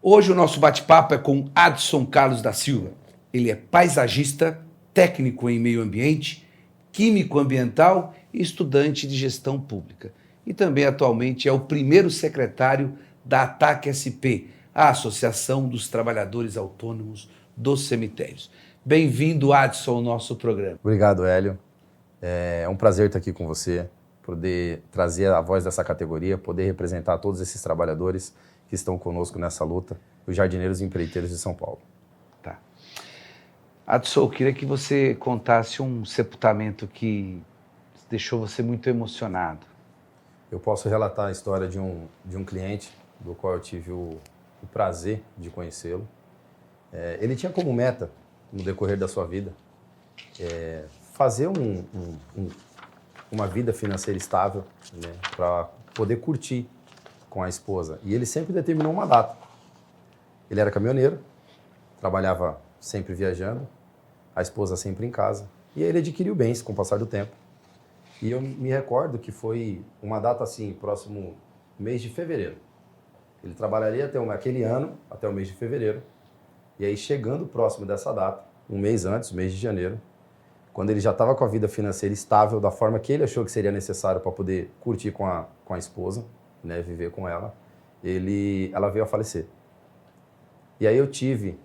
Hoje o nosso bate-papo é com Adson Carlos da Silva. Ele é paisagista, técnico em meio ambiente, químico ambiental e estudante de gestão pública. E também atualmente é o primeiro secretário da ATAC SP, a Associação dos Trabalhadores Autônomos dos Cemitérios. Bem-vindo, Adson, ao nosso programa. Obrigado, Hélio. É um prazer estar aqui com você, poder trazer a voz dessa categoria, poder representar todos esses trabalhadores que estão conosco nessa luta, os jardineiros e empreiteiros de São Paulo. Tá. Adson, eu queria que você contasse um sepultamento que deixou você muito emocionado. Eu posso relatar a história de um cliente do qual eu tive o prazer de conhecê-lo. Ele tinha como meta, no decorrer da sua vida, fazer uma vida financeira estável, né, para poder curtir com a esposa. E ele sempre determinou uma data. Ele era caminhoneiro, trabalhava sempre viajando, a esposa sempre em casa. E aí ele adquiriu bens com o passar do tempo. E eu me recordo que foi uma data assim, próximo mês de fevereiro. Ele trabalharia até aquele ano, até o mês de fevereiro. E aí, chegando próximo dessa data, um mês antes, mês de janeiro, quando ele já estava com a vida financeira estável, da forma que ele achou que seria necessário para poder curtir com a esposa, né, viver com ela, ela veio a falecer. E aí eu tive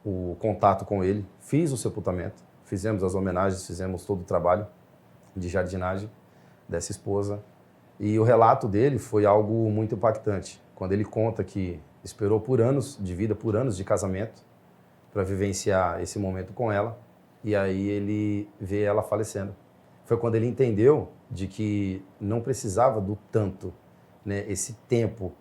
o contato com ele, fiz o sepultamento, fizemos as homenagens, fizemos todo o trabalho de jardinagem dessa esposa. E o relato dele foi algo muito impactante, quando ele conta que esperou por anos de vida, por anos de casamento, para vivenciar esse momento com ela, e aí ele vê ela falecendo. Foi quando ele entendeu de que não precisava do tanto, né, esse tempo.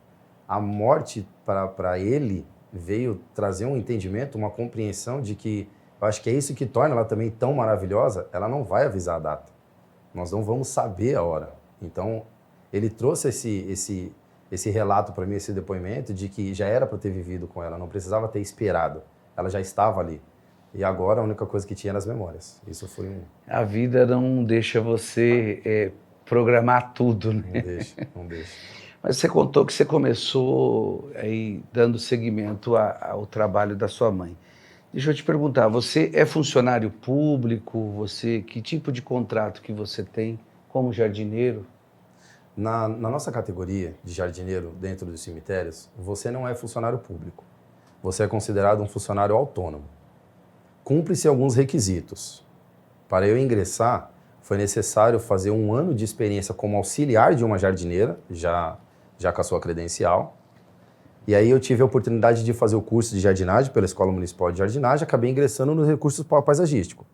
A morte, para ele, veio trazer um entendimento, uma compreensão de que, eu acho que é isso que torna ela também tão maravilhosa, ela não vai avisar a data. Nós não vamos saber a hora. Então, ele trouxe esse relato para mim, esse depoimento, de que já era para ter vivido com ela, não precisava ter esperado. Ela já estava ali. E agora a única coisa que tinha eram as memórias. Isso foi A vida não deixa você programar tudo, né? Não deixa, não deixa. Mas você contou que você começou aí dando seguimento ao trabalho da sua mãe. Deixa eu te perguntar, você é funcionário público? Que tipo de contrato que você tem como jardineiro? Na nossa categoria de jardineiro dentro dos cemitérios, você não é funcionário público. Você é considerado um funcionário autônomo. Cumpre-se alguns requisitos. Para eu ingressar, foi necessário fazer 1 ano de experiência como auxiliar de uma jardineira, já com a sua credencial. E aí eu tive a oportunidade de fazer o curso de jardinagem pela Escola Municipal de Jardinagem, acabei ingressando nos recursos paisagísticos.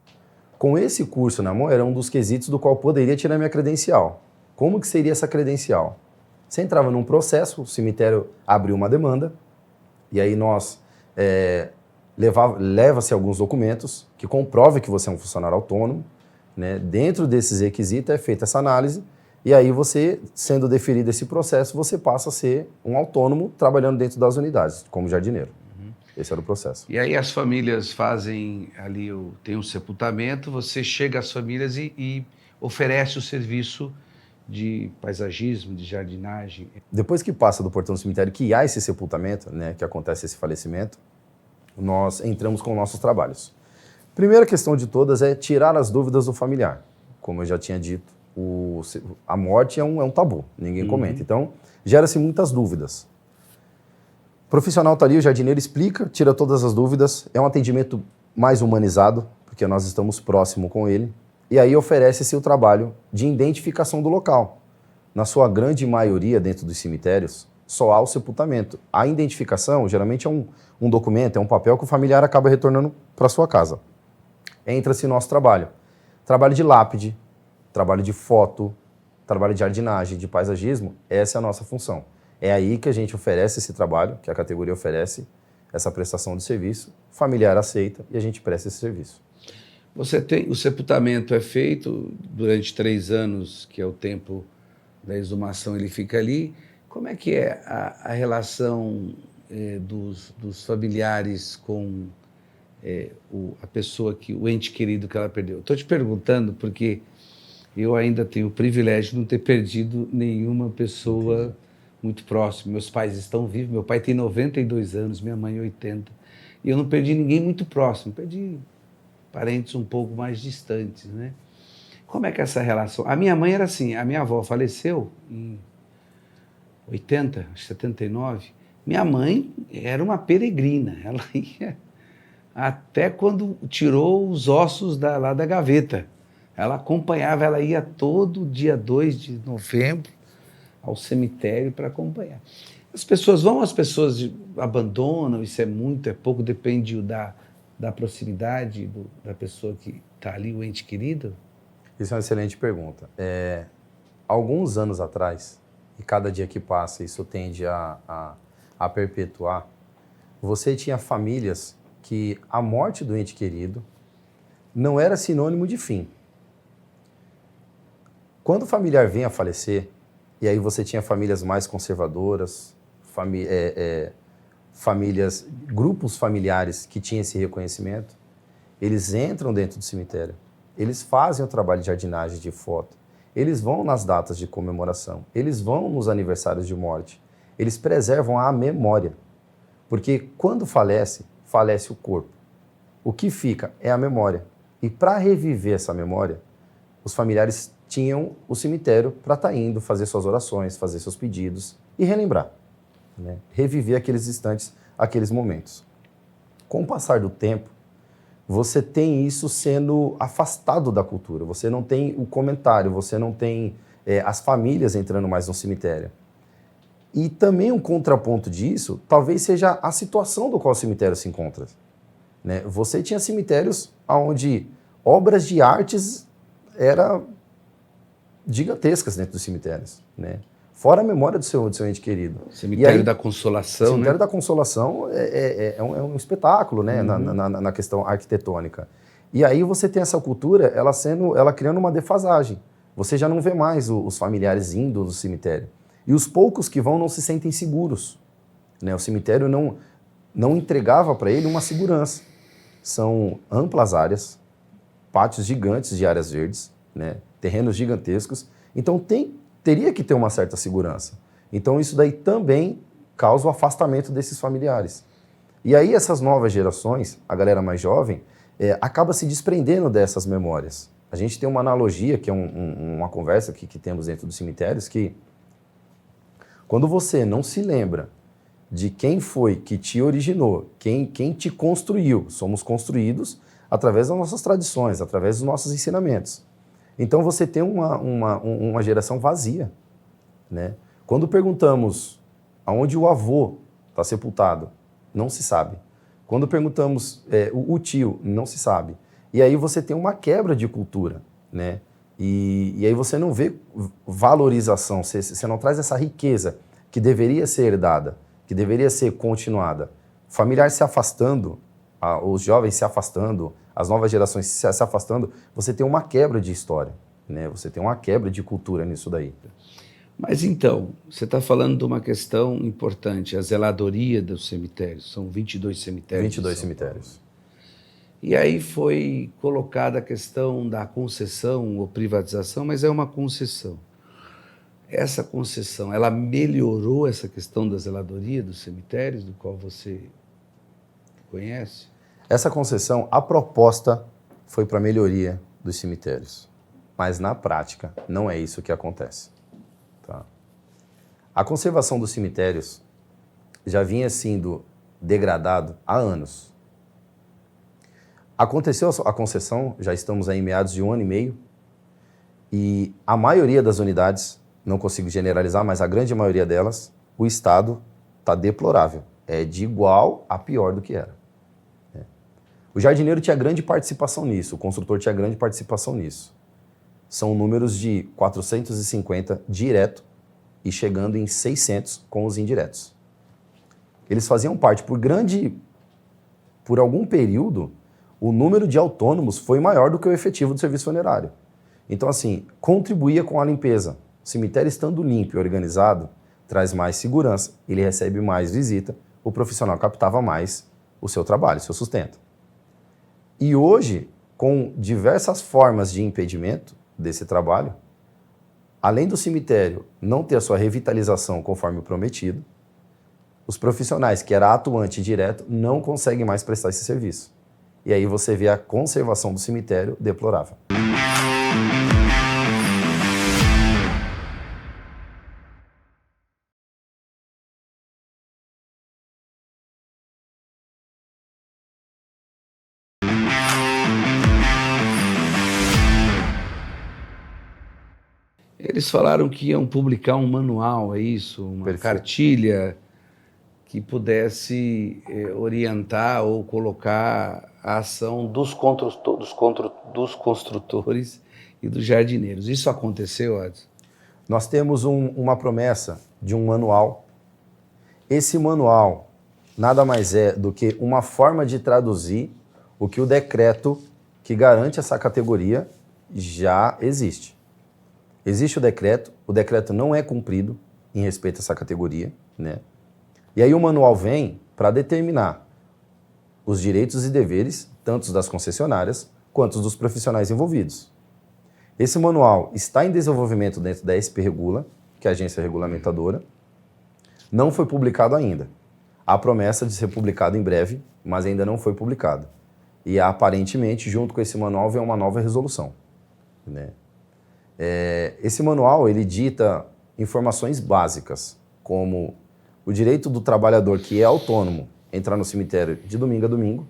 Com esse curso na mão, era um dos quesitos do qual eu poderia tirar minha credencial. Como que seria essa credencial? Você entrava num processo, o cemitério abriu uma demanda, e aí nós leva-se alguns documentos que comprovem que você é um funcionário autônomo, né? Dentro desses requisitos é feita essa análise, e aí você, sendo deferido esse processo, você passa a ser um autônomo trabalhando dentro das unidades, como jardineiro. Esse era o processo. E aí as famílias fazem ali, tem um sepultamento, você chega às famílias e oferece o serviço de paisagismo, de jardinagem. Depois que passa do portão do cemitério, que há esse sepultamento, né, que acontece esse falecimento, nós entramos com nossos trabalhos. Primeira questão de todas é tirar as dúvidas do familiar. Como eu já tinha dito, a morte é um tabu, ninguém comenta. Então, gera-se muitas dúvidas. O profissional está ali, o jardineiro explica, tira todas as dúvidas, é um atendimento mais humanizado, porque nós estamos próximo com ele, e aí oferece-se o trabalho de identificação do local. Na sua grande maioria, dentro dos cemitérios, só há o sepultamento. A identificação, geralmente, é um documento, é um papel que o familiar acaba retornando para sua casa. Entra-se nosso trabalho. Trabalho de lápide, trabalho de foto, trabalho de jardinagem, de paisagismo, essa é a nossa função. É aí que a gente oferece esse trabalho, que a categoria oferece, essa prestação de serviço, o familiar aceita e a gente presta esse serviço. O sepultamento é feito durante 3 anos, que é o tempo da exumação, ele fica ali. Como é que é a relação dos familiares com a pessoa, o ente querido que ela perdeu? Estou te perguntando porque eu ainda tenho o privilégio de não ter perdido nenhuma pessoa muito próximo. Meus pais estão vivos, meu pai tem 92 anos, minha mãe 80. E eu não perdi ninguém muito próximo, perdi parentes um pouco mais distantes, né? Como é que é essa relação? A minha mãe era assim, a minha avó faleceu em 80, 79. Minha mãe era uma peregrina, ela ia até quando tirou os ossos lá da gaveta. Ela acompanhava, ela ia todo dia 2 de novembro ao cemitério para acompanhar. As pessoas vão, as pessoas abandonam, isso é muito, é pouco, depende da proximidade da pessoa que está ali, o ente querido. Isso é uma excelente pergunta. Alguns anos atrás, e cada dia que passa isso tende a perpetuar, você tinha famílias que a morte do ente querido não era sinônimo de fim. Quando o familiar vem a falecer, e aí você tinha famílias mais conservadoras, famílias, grupos familiares que tinham esse reconhecimento, eles entram dentro do cemitério, eles fazem o trabalho de jardinagem, de foto, eles vão nas datas de comemoração, eles vão nos aniversários de morte, eles preservam a memória, porque quando falece o corpo. O que fica é a memória. E para reviver essa memória, os familiares tinham o cemitério para estar indo fazer suas orações, fazer seus pedidos e relembrar, né? Reviver aqueles instantes, aqueles momentos. Com o passar do tempo, você tem isso sendo afastado da cultura. Você não tem o comentário, você não tem as famílias entrando mais no cemitério. E também um contraponto disso, talvez seja a situação do qual o cemitério se encontra, né? Você tinha cemitérios onde obras de artes eram gigantescas dentro dos cemitérios, né? Fora a memória do seu ente querido. Cemitério da Consolação, Cemitério, né? da Consolação é um espetáculo, né? Na questão arquitetônica. E aí você tem essa cultura, ela criando uma defasagem. Você já não vê mais os familiares indo no cemitério. E os poucos que vão não se sentem seguros, né? O cemitério não entregava para ele uma segurança. São amplas áreas, pátios gigantes de áreas verdes, né? Terrenos gigantescos. Então teria que ter uma certa segurança. Então isso daí também causa o afastamento desses familiares. E aí essas novas gerações, a galera mais jovem, acaba se desprendendo dessas memórias. A gente tem uma analogia, que é uma conversa que temos dentro dos cemitérios, que quando você não se lembra de quem foi que te originou, quem te construiu, somos construídos através das nossas tradições, através dos nossos ensinamentos. Então você tem uma geração vazia, né? Quando perguntamos aonde o avô está sepultado, não se sabe. Quando perguntamos o tio, não se sabe. E aí você tem uma quebra de cultura, né? E aí você não vê valorização, você não traz essa riqueza que deveria ser herdada, que deveria ser continuada. O familiar se afastando, os jovens se afastando, as novas gerações se afastando, você tem uma quebra de história, né? Você tem uma quebra de cultura nisso daí. Mas então, você está falando de uma questão importante, a zeladoria dos cemitérios. São 22 cemitérios. 22 cemitérios. E aí foi colocada a questão da concessão ou privatização, mas é uma concessão. Essa concessão, ela melhorou essa questão da zeladoria dos cemitérios, do qual você conhece? Essa concessão, a proposta foi para a melhoria dos cemitérios, mas na prática não é isso que acontece. Tá? A conservação dos cemitérios já vinha sendo degradado há anos. Aconteceu a concessão, já estamos aí em meados de 1 ano e meio, e a maioria das unidades, não consigo generalizar, mas a grande maioria delas, o estado está deplorável. É de igual a pior do que era. O jardineiro tinha grande participação nisso, o construtor tinha grande participação nisso. São números de 450 direto e chegando em 600 com os indiretos. Eles faziam parte, por algum período, o número de autônomos foi maior do que o efetivo do serviço funerário. Então, assim, contribuía com a limpeza. O cemitério estando limpo e organizado, traz mais segurança, ele recebe mais visita, o profissional captava mais o seu trabalho, o seu sustento. E hoje, com diversas formas de impedimento desse trabalho, além do cemitério não ter a sua revitalização conforme o prometido, os profissionais que eram atuante direto não conseguem mais prestar esse serviço. E aí você vê a conservação do cemitério deplorável. Eles falaram que iam publicar um manual, é isso? Uma Perfeito. cartilha que pudesse orientar ou colocar a ação dos construtores e dos jardineiros. Isso aconteceu, Adson? Nós temos uma promessa de um manual. Esse manual nada mais é do que uma forma de traduzir o que o decreto que garante essa categoria já existe. Existe o decreto não é cumprido em respeito a essa categoria, né? E aí o manual vem para determinar os direitos e deveres, tanto das concessionárias quanto dos profissionais envolvidos. Esse manual está em desenvolvimento dentro da SP Regula, que é a agência regulamentadora. Não foi publicado ainda. Há promessa de ser publicado em breve, mas ainda não foi publicado. E aparentemente, junto com esse manual, vem uma nova resolução, né? Esse manual, ele dita informações básicas, como o direito do trabalhador que é autônomo entrar no cemitério de domingo a domingo.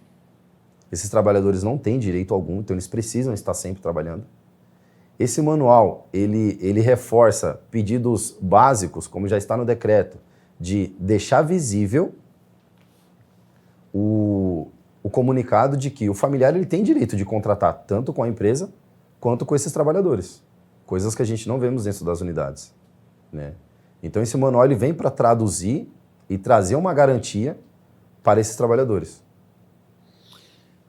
Esses trabalhadores não têm direito algum, então eles precisam estar sempre trabalhando. Esse manual, ele reforça pedidos básicos, como já está no decreto, de deixar visível o comunicado de que o familiar ele tem direito de contratar tanto com a empresa quanto com esses trabalhadores. Coisas que a gente não vemos dentro das unidades, né? Então esse manual ele vem para traduzir e trazer uma garantia para esses trabalhadores.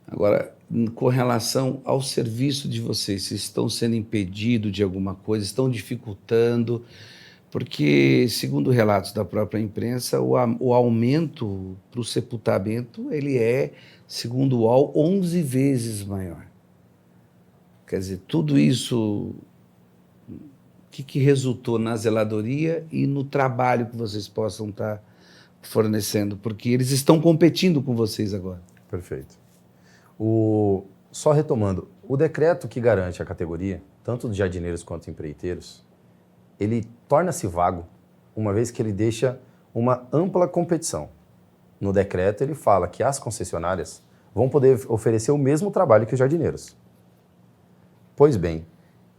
Agora, com relação ao serviço de vocês, vocês estão sendo impedidos de alguma coisa, estão dificultando, porque, segundo relatos da própria imprensa, o aumento para o sepultamento, ele é, segundo o UOL, 11 vezes maior. Quer dizer, tudo isso, o que resultou na zeladoria e no trabalho que vocês possam estar fornecendo? Porque eles estão competindo com vocês agora. Perfeito. Só retomando, o decreto que garante a categoria, tanto de jardineiros quanto empreiteiros, ele torna-se vago, uma vez que ele deixa uma ampla competição. No decreto ele fala que as concessionárias vão poder oferecer o mesmo trabalho que os jardineiros. Pois bem,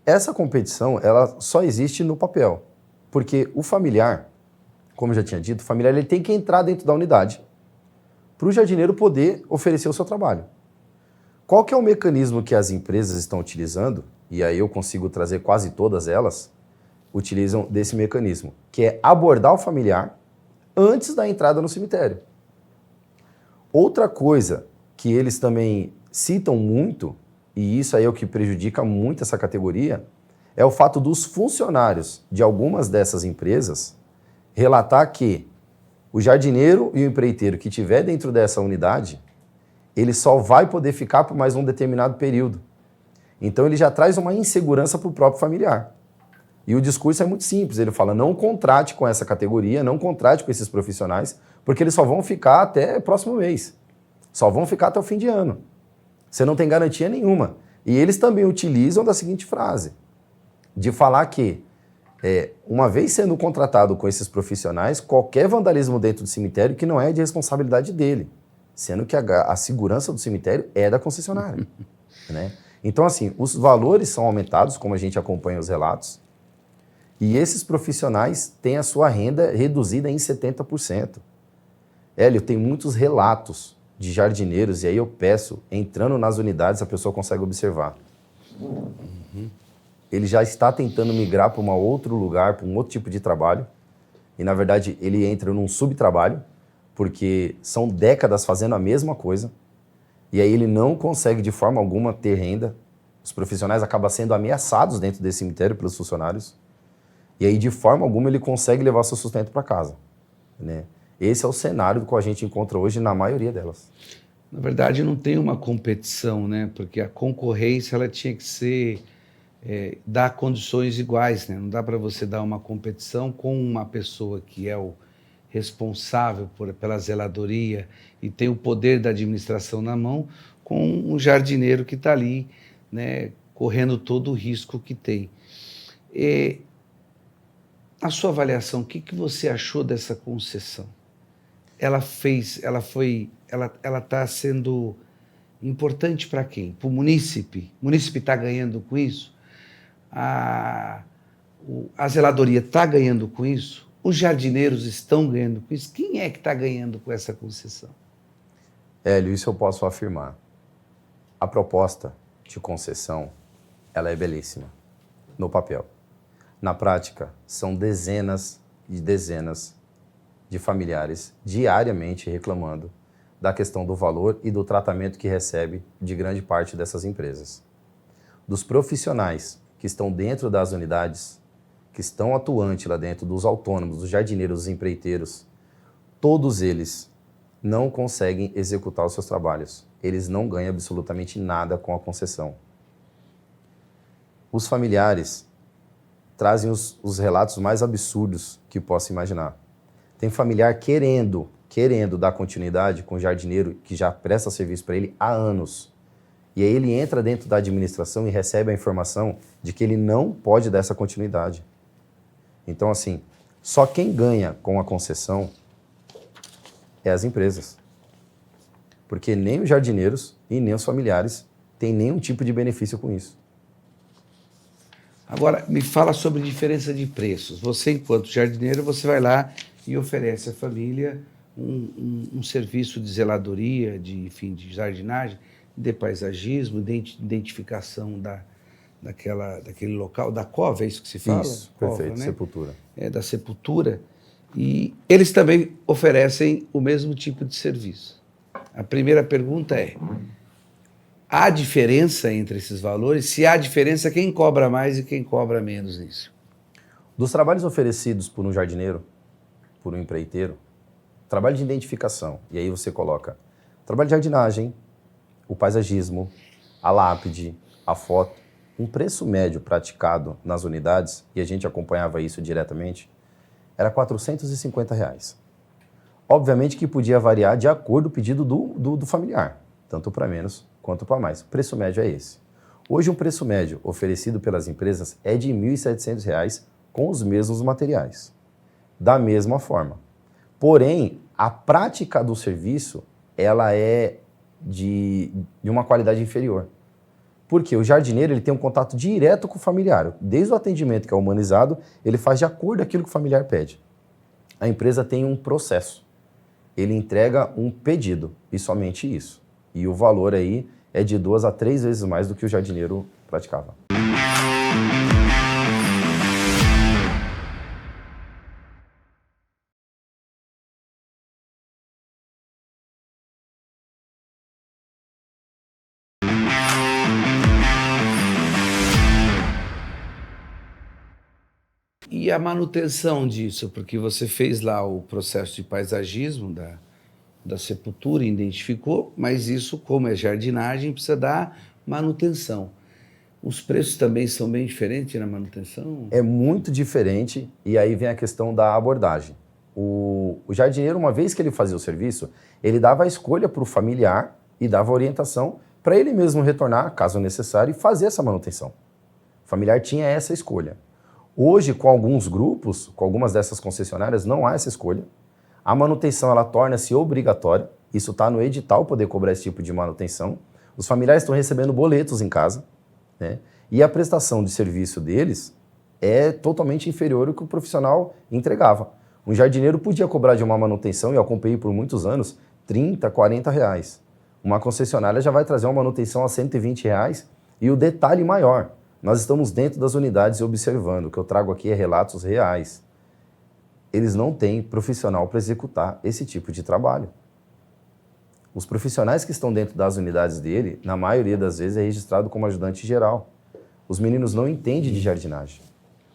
essa competição ela só existe no papel, porque o familiar, como eu já tinha dito, o familiar ele tem que entrar dentro da unidade para o jardineiro poder oferecer o seu trabalho. Qual que é o mecanismo que as empresas estão utilizando, e aí eu consigo trazer quase todas elas, utilizam desse mecanismo, que é abordar o familiar antes da entrada no cemitério. Outra coisa que eles também citam muito, e isso aí é o que prejudica muito essa categoria, é o fato dos funcionários de algumas dessas empresas relatar que o jardineiro e o empreiteiro que estiver dentro dessa unidade, ele só vai poder ficar por mais um determinado período. Então ele já traz uma insegurança para o próprio familiar. E o discurso é muito simples, ele fala, não contrate com essa categoria, não contrate com esses profissionais, porque eles só vão ficar até o próximo mês. Só vão ficar até o fim de ano. Você não tem garantia nenhuma. E eles também utilizam da seguinte frase, de falar que, uma vez sendo contratado com esses profissionais, qualquer vandalismo dentro do cemitério que não é de responsabilidade dele, sendo que a segurança do cemitério é da concessionária, né? Então, assim, os valores são aumentados, como a gente acompanha os relatos, e esses profissionais têm a sua renda reduzida em 70%. Hélio, tem muitos relatos de jardineiros, e aí eu peço, entrando nas unidades, a pessoa consegue observar. Ele já está tentando migrar para um outro lugar, para um outro tipo de trabalho, e na verdade ele entra num subtrabalho, porque são décadas fazendo a mesma coisa, e aí ele não consegue de forma alguma ter renda. Os profissionais acabam sendo ameaçados dentro desse cemitério pelos funcionários, e aí de forma alguma ele consegue levar seu sustento para casa, né? Esse é o cenário que a gente encontra hoje na maioria delas. Na verdade, não tem uma competição, né? Porque a concorrência ela tinha que ser dar condições iguais, né? Não dá para você dar uma competição com uma pessoa que é o responsável pela zeladoria e tem o poder da administração na mão, com um jardineiro que está ali, né, correndo todo o risco que tem. Na sua avaliação, o que você achou dessa concessão? Ela está sendo importante para quem? Para o munícipe? O munícipe está ganhando com isso? A zeladoria está ganhando com isso? Os jardineiros estão ganhando com isso? Quem é que está ganhando com essa concessão? Hélio, isso eu posso afirmar. A proposta de concessão, ela é belíssima, no papel. Na prática, são dezenas e dezenas de familiares diariamente reclamando da questão do valor e do tratamento que recebe de grande parte dessas empresas. Dos profissionais que estão dentro das unidades, que estão atuantes lá dentro, dos autônomos, dos jardineiros, dos empreiteiros, todos eles não conseguem executar os seus trabalhos. Eles não ganham absolutamente nada com a concessão. Os familiares trazem os relatos mais absurdos que possa imaginar. Tem familiar querendo dar continuidade com o jardineiro que já presta serviço para ele há anos. E aí ele entra dentro da administração e recebe a informação de que ele não pode dar essa continuidade. Então, assim, só quem ganha com a concessão é as empresas. Porque nem os jardineiros e nem os familiares têm nenhum tipo de benefício com isso. Agora, me fala sobre diferença de preços. Você, enquanto jardineiro, você vai lá e oferece à família um serviço de zeladoria, de jardinagem, de paisagismo, de identificação daquele local, da cova, é isso que se fala? Isso, cova, perfeito, né? sepultura. Da sepultura. E eles também oferecem o mesmo tipo de serviço. A primeira pergunta é: há diferença entre esses valores? Se há diferença, quem cobra mais e quem cobra menos nisso? Dos trabalhos oferecidos por um jardineiro, por um empreiteiro, trabalho de identificação, e aí você coloca trabalho de jardinagem, o paisagismo, a lápide, a foto, um preço médio praticado nas unidades, e a gente acompanhava isso diretamente, era R$ 450. Obviamente que podia variar de acordo com o pedido do familiar, tanto para menos quanto para mais. O preço médio é esse. Hoje, um preço médio oferecido pelas empresas é de R$ 1.700 com os mesmos materiais, da mesma forma. Porém, a prática do serviço, ela é de uma qualidade inferior. Porque o jardineiro ele tem um contato direto com o familiar. Desde o atendimento, que é humanizado, ele faz de acordo com aquilo que o familiar pede. A empresa tem um processo. Ele entrega um pedido, e somente isso. E o valor aí é de 2 a 3 vezes mais do que o jardineiro praticava. E a manutenção disso? Porque você fez lá o processo de paisagismo da sepultura, identificou, mas isso, como é jardinagem, precisa dar manutenção. Os preços também são bem diferentes na manutenção? É muito diferente, e aí vem a questão da abordagem. O jardineiro, uma vez que ele fazia o serviço, ele dava a escolha para o familiar e dava orientação para ele mesmo retornar, caso necessário, e fazer essa manutenção. O familiar tinha essa escolha. Hoje, com alguns grupos, com algumas dessas concessionárias, não há essa escolha. A manutenção ela torna-se obrigatória. Isso está no edital, poder cobrar esse tipo de manutenção. Os familiares estão recebendo boletos em casa, né? E a prestação de serviço deles é totalmente inferior ao que o profissional entregava. Um jardineiro podia cobrar de uma manutenção, e eu acompanhei por muitos anos, R$30, R$40. Uma concessionária já vai trazer uma manutenção a R$120. E o detalhe maior, nós estamos dentro das unidades e observando. O que eu trago aqui é relatos reais. Eles não têm profissional para executar esse tipo de trabalho. Os profissionais que estão dentro das unidades dele, na maioria das vezes, é registrado como ajudante geral. Os meninos não entendem de jardinagem.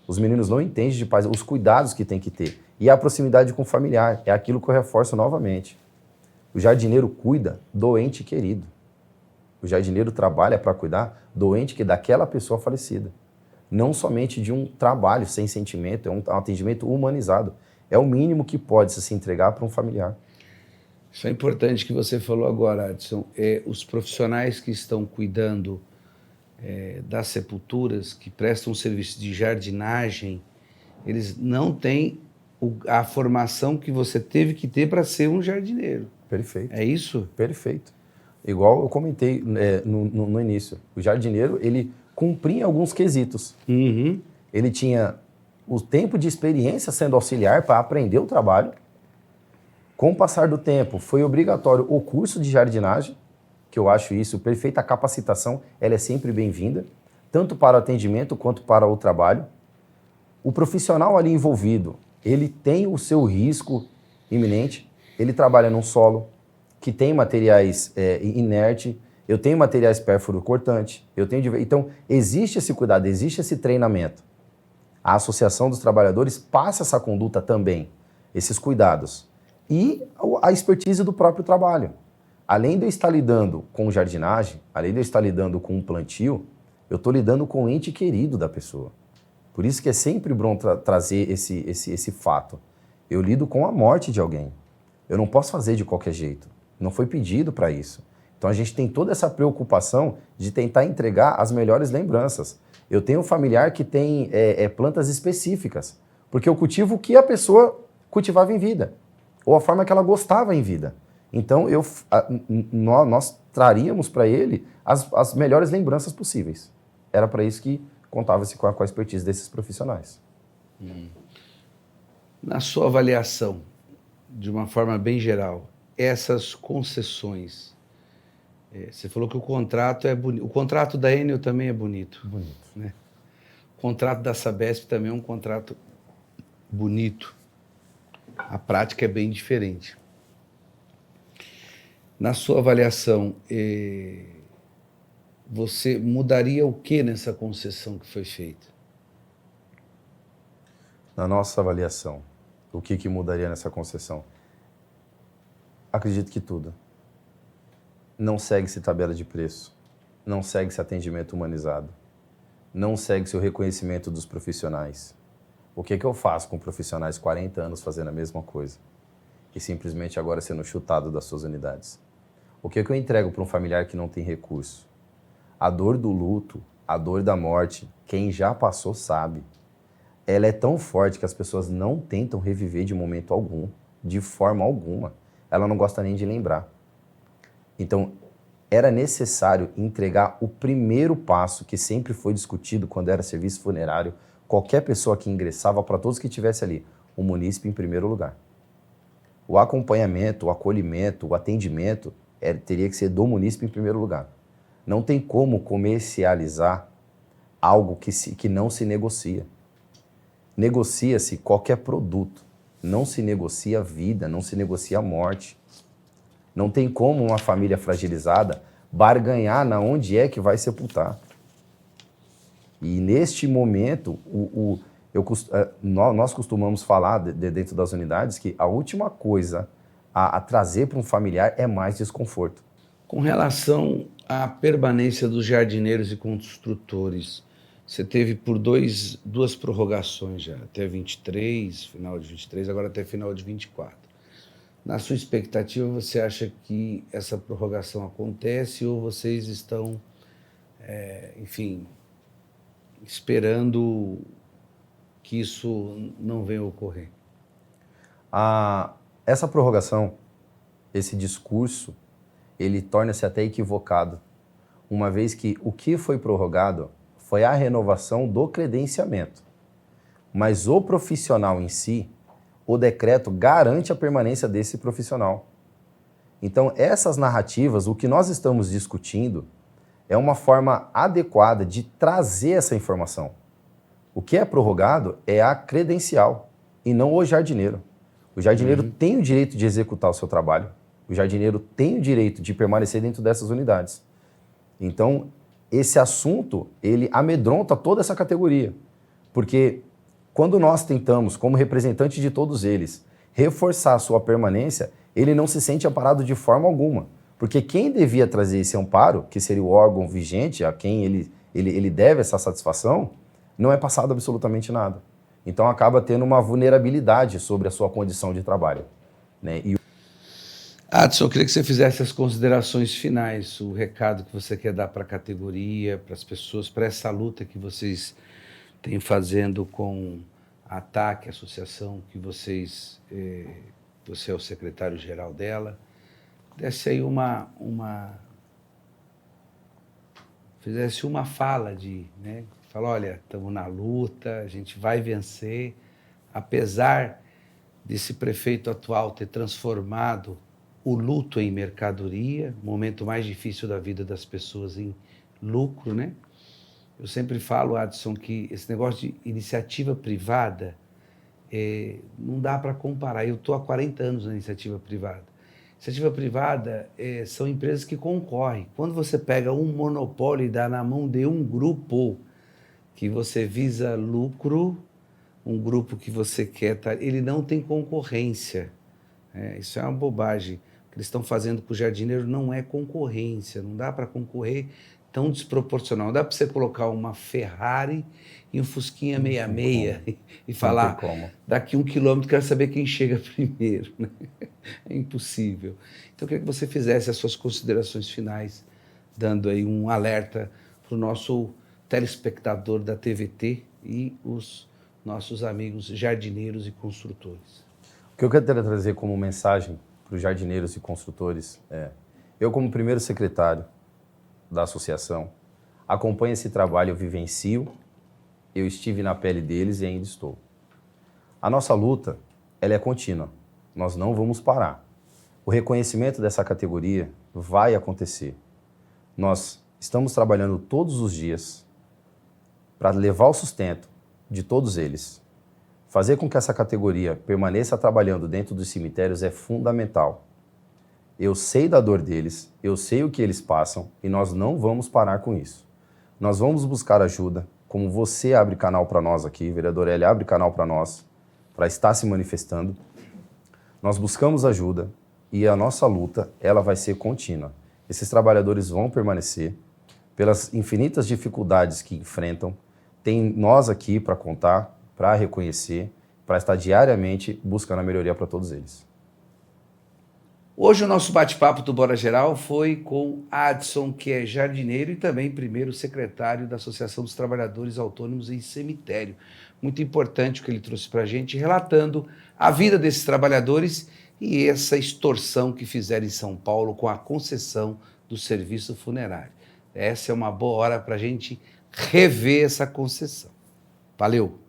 Os meninos não entendem de os cuidados que tem que ter. E a proximidade com o familiar. É aquilo que eu reforço novamente. O jardineiro cuida do ente querido. O jardineiro trabalha para cuidar do ente daquela pessoa falecida. não somente de um trabalho sem sentimento, é um atendimento humanizado. É o mínimo que pode se entregar para um familiar. Isso é importante que você falou agora, Adson. Os profissionais que estão cuidando das sepulturas, que prestam serviço de jardinagem, eles não têm a formação que você teve que ter para ser um jardineiro. Perfeito. É isso? Perfeito. Igual eu comentei no início, o jardineiro, ele cumpria alguns quesitos. Uhum. Ele tinha o tempo de experiência sendo auxiliar para aprender o trabalho. Com o passar do tempo, foi obrigatório o curso de jardinagem, que eu acho isso, perfeita capacitação, ela é sempre bem-vinda, tanto para o atendimento quanto para o trabalho. O profissional ali envolvido, ele tem o seu risco iminente, ele trabalha num solo que tem materiais inertes, eu tenho materiais pérfuro-cortante, então existe esse cuidado, existe esse treinamento. A Associação dos Trabalhadores passa essa conduta também, esses cuidados. E a expertise do próprio trabalho. Além de eu estar lidando com jardinagem, além de eu estar lidando com um plantio, eu estou lidando com o ente querido da pessoa. Por isso que é sempre bom trazer esse fato. Eu lido com a morte de alguém. Eu não posso fazer de qualquer jeito. Não foi pedido para isso. Então a gente tem toda essa preocupação de tentar entregar as melhores lembranças. Eu tenho um familiar que tem plantas específicas, porque eu cultivo o que a pessoa cultivava em vida, ou a forma que ela gostava em vida. Então nós traríamos para ele as melhores lembranças possíveis. Era para isso que contava-se com a expertise desses profissionais. Na sua avaliação, de uma forma bem geral, essas concessões, você falou que o contrato é bonito. O contrato da Enel também é bonito. Bonito. Né? O contrato da Sabesp também é um contrato bonito. A prática é bem diferente. Na sua avaliação, você mudaria o que nessa concessão que foi feita? Na nossa avaliação, o que mudaria nessa concessão? Acredito que tudo. Não segue-se tabela de preço, não segue-se atendimento humanizado, não segue-se o reconhecimento dos profissionais. O que eu faço com profissionais 40 anos fazendo a mesma coisa e simplesmente agora sendo chutado das suas unidades? O que eu entrego para um familiar que não tem recurso? A dor do luto, a dor da morte, quem já passou sabe. Ela é tão forte que as pessoas não tentam reviver de momento algum, de forma alguma. Ela não gosta nem de lembrar. Então, era necessário entregar o primeiro passo que sempre foi discutido quando era serviço funerário, qualquer pessoa que ingressava, para todos que estivesse ali, o munícipe em primeiro lugar. O acompanhamento, o acolhimento, o atendimento teria que ser do munícipe em primeiro lugar. Não tem como comercializar algo que não se negocia. Negocia-se qualquer produto, não se negocia vida, não se negocia morte. Não tem como uma família fragilizada barganhar na onde é que vai sepultar. E neste momento, nós costumamos falar dentro das unidades que a última coisa a trazer para um familiar é mais desconforto. Com relação à permanência dos jardineiros e construtores, você teve por duas prorrogações já, até 23, final de 23, agora até final de 24. Na sua expectativa, você acha que essa prorrogação acontece ou vocês estão, enfim, esperando que isso não venha a ocorrer? Essa prorrogação, esse discurso, ele torna-se até equivocado, uma vez que o que foi prorrogado foi a renovação do credenciamento. Mas o profissional em si, o decreto garante a permanência desse profissional. Então, essas narrativas, o que nós estamos discutindo, é uma forma adequada de trazer essa informação. O que é prorrogado é a credencial e não o jardineiro. O jardineiro tem o direito de executar o seu trabalho. O jardineiro tem o direito de permanecer dentro dessas unidades. Então, esse assunto, ele amedronta toda essa categoria. Porque quando nós tentamos, como representante de todos eles, reforçar a sua permanência, ele não se sente amparado de forma alguma. Porque quem devia trazer esse amparo, que seria o órgão vigente, a quem ele deve essa satisfação, não é passado absolutamente nada. Então acaba tendo uma vulnerabilidade sobre a sua condição de trabalho, né? Adson, eu queria que você fizesse as considerações finais, o recado que você quer dar para a categoria, para as pessoas, para essa luta que vocês têm fazendo com a ATAC, a associação que você é o secretário-geral dela. Desse aí fizesse uma fala né? Fala, olha, estamos na luta, a gente vai vencer, apesar desse prefeito atual ter transformado o luto em mercadoria, o momento mais difícil da vida das pessoas em lucro, né? Eu sempre falo, Adson, que esse negócio de iniciativa privada não dá para comparar. Eu estou há 40 anos na iniciativa privada. Iniciativa privada são empresas que concorrem. Quando você pega um monopólio e dá na mão de um grupo que você visa lucro, um grupo que você quer, ele não tem concorrência. Isso é uma bobagem. O que eles estão fazendo com o jardineiro não é concorrência, não dá para concorrer tão desproporcional. Não dá para você colocar uma Ferrari e um Fusquinha 66 e falar, daqui 1 quilômetro quero saber quem chega primeiro. Né? É impossível. Então eu queria que você fizesse as suas considerações finais, dando aí um alerta para o nosso telespectador da TVT e os nossos amigos jardineiros e construtores. O que eu quero trazer como mensagem para os jardineiros e construtores eu como primeiro secretário da associação, acompanho esse trabalho, eu vivencio, eu estive na pele deles e ainda estou. A nossa luta, ela é contínua, nós não vamos parar. O reconhecimento dessa categoria vai acontecer. Nós estamos trabalhando todos os dias para levar o sustento de todos eles. Fazer com que essa categoria permaneça trabalhando dentro dos cemitérios é fundamental. Eu sei da dor deles, eu sei o que eles passam e nós não vamos parar com isso. Nós vamos buscar ajuda, como você abre canal para nós aqui, vereador Hélio abre canal para nós, para estar se manifestando. Nós buscamos ajuda e a nossa luta, ela vai ser contínua. Esses trabalhadores vão permanecer pelas infinitas dificuldades que enfrentam. Tem nós aqui para contar, para reconhecer, para estar diariamente buscando a melhoria para todos eles. Hoje o nosso bate-papo do Bora Geral foi com Adson, que é jardineiro e também primeiro secretário da Associação dos Trabalhadores Autônomos em Cemitério. Muito importante o que ele trouxe para a gente, relatando a vida desses trabalhadores e essa extorsão que fizeram em São Paulo com a concessão do serviço funerário. Essa é uma boa hora para a gente rever essa concessão. Valeu!